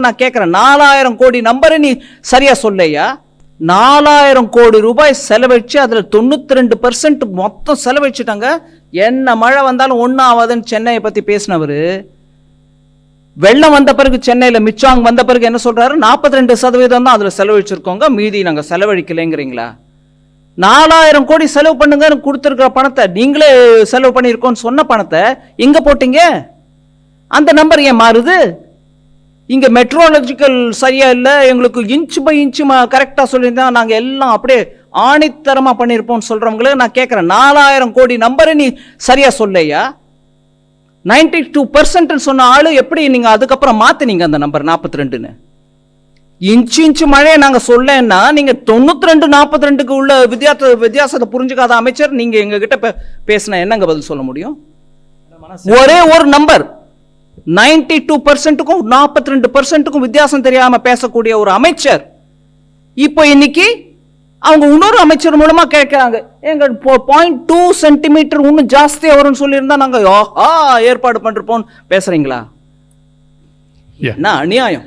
நான் கேட்கிறேன், 4000 கோடி நம்பரை நீ சரியா சொல்லையா? 4000 கோடி ரூபாய் செலவழிச்சு அதுல 92% மொத்தம் செலவழிச்சுட்டாங்க. என்ன மழை வந்தாலும் ஒன்னும் ஆகாதுன்னு சென்னையை பத்தி பேசினவரு, வெள்ளம் வந்த பிறகு சென்னையில மிச்சாங் வந்த பிறகு என்ன சொல்றாரு? 42% தான் அதுல செலவழிச்சிருக்கோங்க, மீதி நாங்க செலவழிக்கலைங்கிறீங்களா? 4000 கோடி செலவு பண்ணுங்க கொடுத்துருக்கிற பணத்தை, நீங்களே செலவு பண்ணிருக்கோம்னு சொன்ன பணத்தை எங்க போட்டீங்க? அந்த நம்பர் ஏன் மாறுது? இங்க மெட்ரோலஜிக்கல் சரியா இல்லை, எங்களுக்கு இன்ச் பை இன்ச் கரெக்டா சொல்லியிருந்தா நாங்க எல்லாம் அப்படியே ஆணித்தரமா பண்ணிருப்போம் சொல்றவங்கள நான் கேட்கிறேன், 4000 கோடி நம்பரை நீ சரியா சொல்லையா? 92% சொன்ன ஆளு எப்படி நீங்க அதுக்கப்புறம் மாத்தினீங்க அந்த நம்பர் 42ன்னு? இன்ச்சு மழையை நாங்க சொல்லன்னா நீங்க 92-42க்கு உள்ள வித்தியாசத்தை புரிஞ்சுக்காத அமைச்சர் நீங்க எங்க கிட்ட பேசின என்னங்க பதில் சொல்ல முடியும்? ஒரே ஒரு நம்பர் 92%க்கும் 42%க்கும் வித்தியாசம் தெரியாம பேசக்கூடிய ஒரு அமைச்சர் இப்போ இன்னைக்கு அவங்க இன்னொரு அமைச்சர் மூலமா கேட்கிறாங்க, எங்க 0.2 சென்டிமீட்டர் இன்னும் ஜாஸ்தியா வரும்னு சொல்லியிருந்தா நாங்க ஏற்பாடு பண்றோம் பேசுறீங்களா? என்ன அநியாயம்!